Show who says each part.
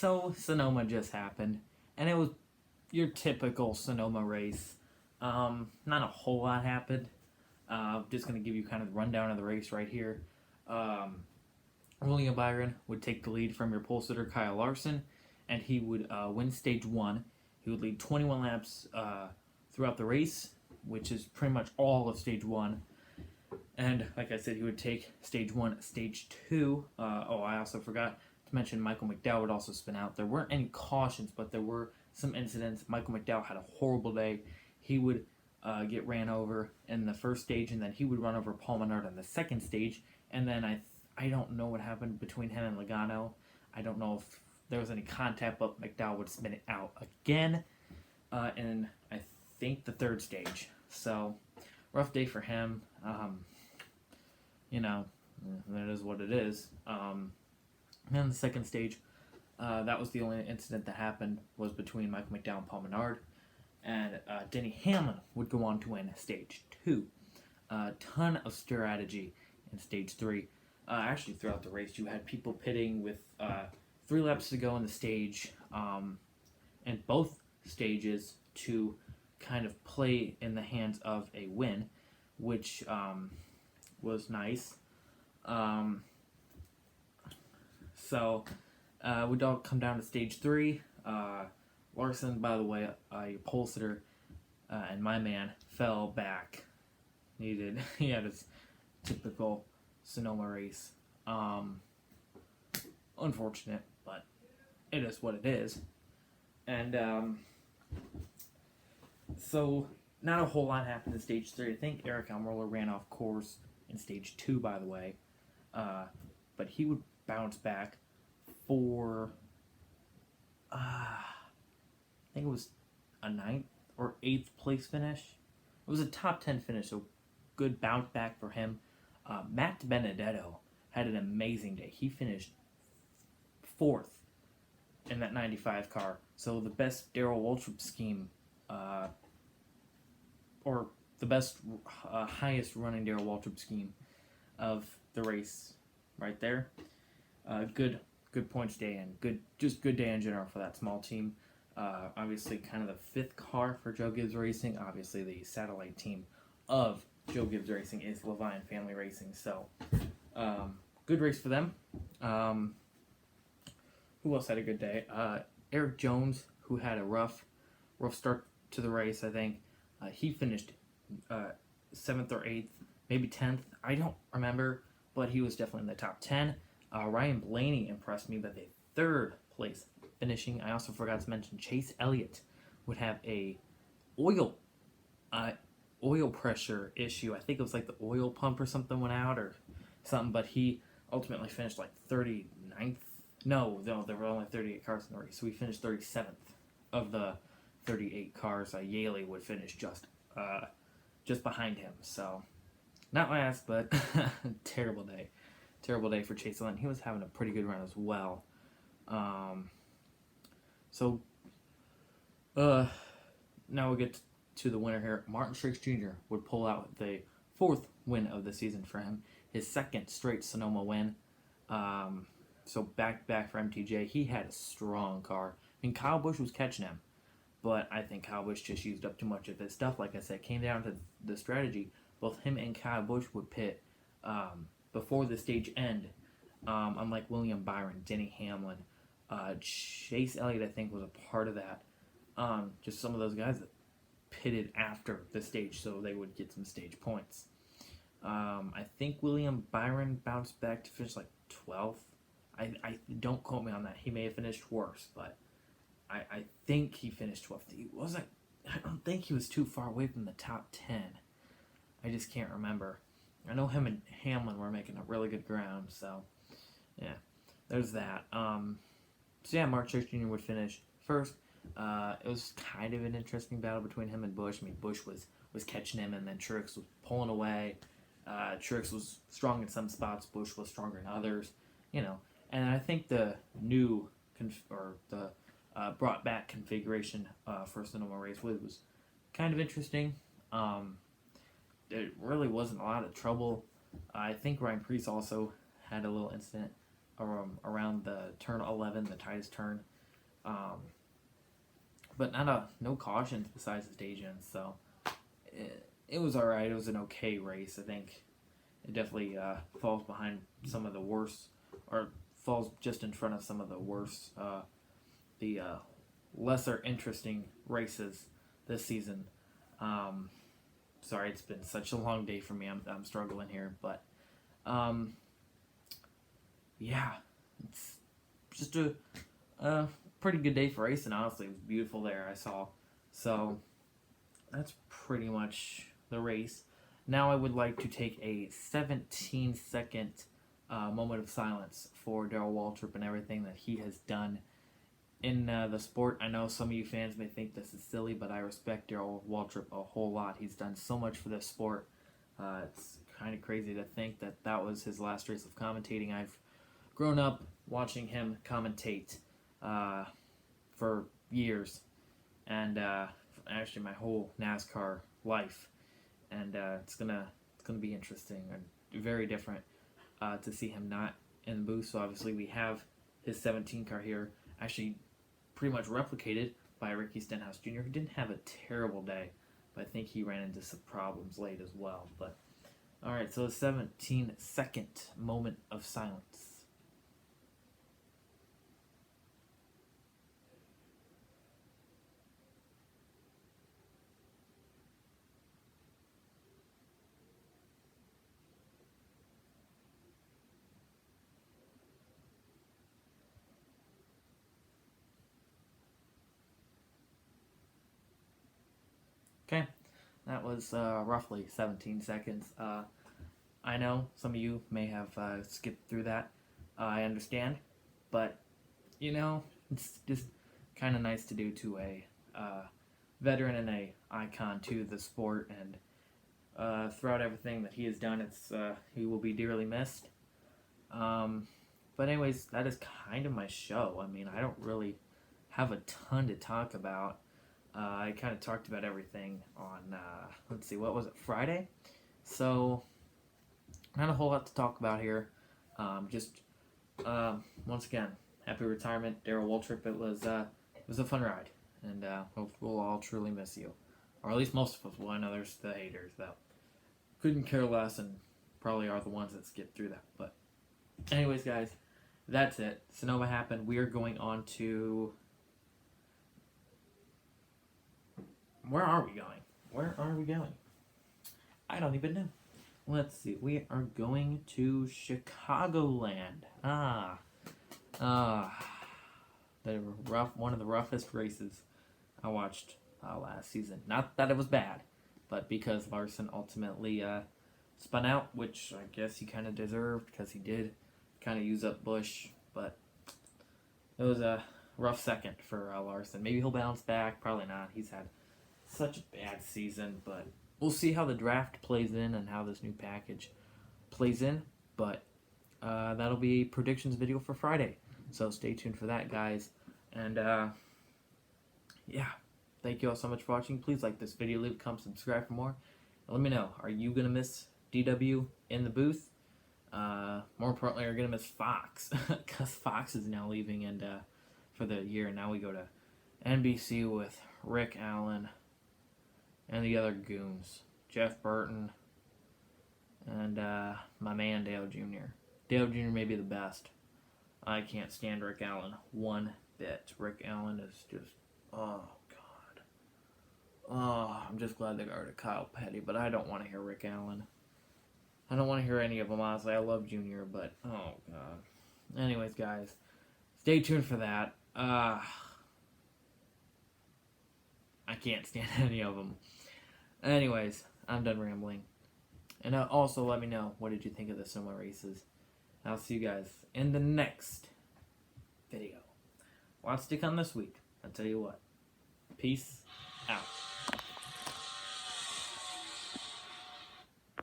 Speaker 1: So Sonoma just happened, and it was your typical Sonoma race. Not a whole lot happened. Just going to give you kind of the rundown of the race right here. Um, William Byron would take the lead from your pole sitter Kyle Larson, and he would win stage one. He would lead 21 laps throughout the race, which is pretty much all of stage one. And like I said, he would take stage one, stage two. I also forgot to mention Michael McDowell would also spin out. There weren't any cautions, but there were some incidents. Michael McDowell had a horrible day. He would get ran over in the first stage, and then he would run over Paul Menard in the second stage. And then I don't know what happened between him and Logano. I don't know if there was any contact, but McDowell would spin it out again in, I think, the third stage. So, rough day for him. That is what it is. And then the second stage, that was the only incident that happened, was between Michael McDowell and Paul Menard. And Denny Hamlin would go on to win stage two. A ton of strategy in stage three. Actually, throughout the race, you had people pitting with 3 laps to go in the stage, and both stages to kind of play in the hands of a win, which was nice. We'd all come down to stage 3. Larson, by the way, your pole sitter, and my man fell back. He had his typical Sonoma race. Unfortunate, but it is what it is. And so not a whole lot happened in stage 3. I think Eric Almirola ran off course in stage 2, by the way. But he would bounce back for I think it was a 9th or 8th place finish. It was a top 10 finish, so good bounce back for him. Matt Benedetto had an amazing day. He finished 4th in that 95 car. So the best Darrell Waltrip scheme, or the best, highest running Darrell Waltrip scheme of the race right there. Good points day, and good day in general for that small team. Obviously kind of the 5th car for Joe Gibbs Racing. Obviously the satellite team of Joe Gibbs Racing is Levine Family Racing. So good race for them. Who else had a good day? Eric Jones, who had a rough start to the race, I think. He finished 7th or 8th, maybe 10th. I don't remember, but he was definitely in the top 10. Ryan Blaney impressed me with a 3rd place finishing. I also forgot to mention Chase Elliott would have a oil pressure issue. I think it was like the oil pump or something went out or something, but he ultimately finished like 39th. No, there were only 38 cars in the race, so he finished 37th of the 38 cars. Yaley would finish just behind him. So not last, but terrible day for Chase Elliott. He was having a pretty good run as well. Now we'll get to the winner here. Martin Truex Jr. would pull out the 4th win of the season for him. His 2nd straight Sonoma win. So back for MTJ. He had a strong car. I mean, Kyle Busch was catching him, but I think Kyle Busch just used up too much of his stuff. Like I said, came down to the strategy. Both him and Kyle Busch would pit before the stage end. Unlike William Byron, Denny Hamlin, Chase Elliott, I think, was a part of that. Just some of those guys that pitted after the stage, so they would get some stage points. I think William Byron bounced back to finish like 12th. I don't quote me on that. He may have finished worse, but I think he finished 12th. I don't think he was too far away from the top 10. I just can't remember. I know him and Hamlin were making a really good ground, so yeah, there's that. Martin Truex Jr. would finish 1st. It was kind of an interesting battle between him and Busch. I mean, Busch was catching him, and then Truex was pulling away. Truex was strong in some spots. Busch was stronger in others. And I think the new brought back configuration for Sonoma Raceway was kind of interesting. There really wasn't a lot of trouble. I think Ryan Preece also had a little incident around the turn 11, the tightest turn. Um, but no cautions besides the stage end, so it was all right. It was an okay race. I think it definitely falls behind some of the worst, or falls just in front of some of the worst, the lesser interesting races this season. Um, Sorry, it's been such a long day for me. I'm struggling here, but yeah, it's just a pretty good day for racing. Honestly, it was beautiful there. I saw, so that's pretty much the race. Now I would like to take a 17-second moment of silence for Darrell Waltrip and everything that he has done in the sport. I know some of you fans may think this is silly, but I respect Darrell Waltrip a whole lot. He's done so much for this sport. It's kind of crazy to think that that was his last race of commentating. I've grown up watching him commentate for years, and actually my whole NASCAR life. And it's gonna be interesting and very different to see him not in the booth. So obviously we have his 17 car here, actually pretty much replicated by Ricky Stenhouse Jr., who didn't have a terrible day, but I think he ran into some problems late as well. But all right, so a 17-second moment of silence. Okay, that was roughly 17 seconds. I know some of you may have skipped through that. I understand, but you know, it's just kind of nice to do to a veteran and a icon to the sport, and throughout everything that he has done, he will be dearly missed. But anyways, that is kind of my show. I mean, I don't really have a ton to talk about. I kind of talked about everything on, let's see, what was it, Friday? So, not a whole lot to talk about here. Once again, happy retirement, Darrell Waltrip. It was a fun ride, and we'll all truly miss you. Or at least most of us will. I know there's the haters that couldn't care less and probably are the ones that skipped through that. But anyways, guys, that's it. Sonoma happened. We are going on to... Where are we going? Where are we going? I don't even know. Let's see. We are going to Chicagoland. One of the roughest races I watched last season. Not that it was bad, but because Larson ultimately spun out, which I guess he kind of deserved because he did kind of use up Busch. But it was a rough second for Larson. Maybe he'll bounce back. Probably not. He's had such a bad season, but we'll see how the draft plays in and how this new package plays in. But that'll be a predictions video for Friday, so stay tuned for that, guys. And yeah, thank you all so much for watching. Please like this video, leave a comment, subscribe for more, and let me know, are you gonna miss DW in the booth? More importantly, are you gonna miss Fox? Because Fox is now leaving, and for the year, and now we go to NBC with Rick Allen and the other goons, Jeff Burton, and my man Dale Jr. Dale Jr. may be the best. I can't stand Rick Allen one bit. Rick Allen is just, oh God. Oh, I'm just glad they got rid of Kyle Petty, but I don't want to hear Rick Allen. I don't want to hear any of them, honestly. I love Jr., but oh God. Anyways, guys, stay tuned for that. I can't stand any of them. Anyways, I'm done rambling. And also let me know, what did you think of the Sonoma races? I'll see you guys in the next video. Lots to come this week. I'll tell you what. Peace out.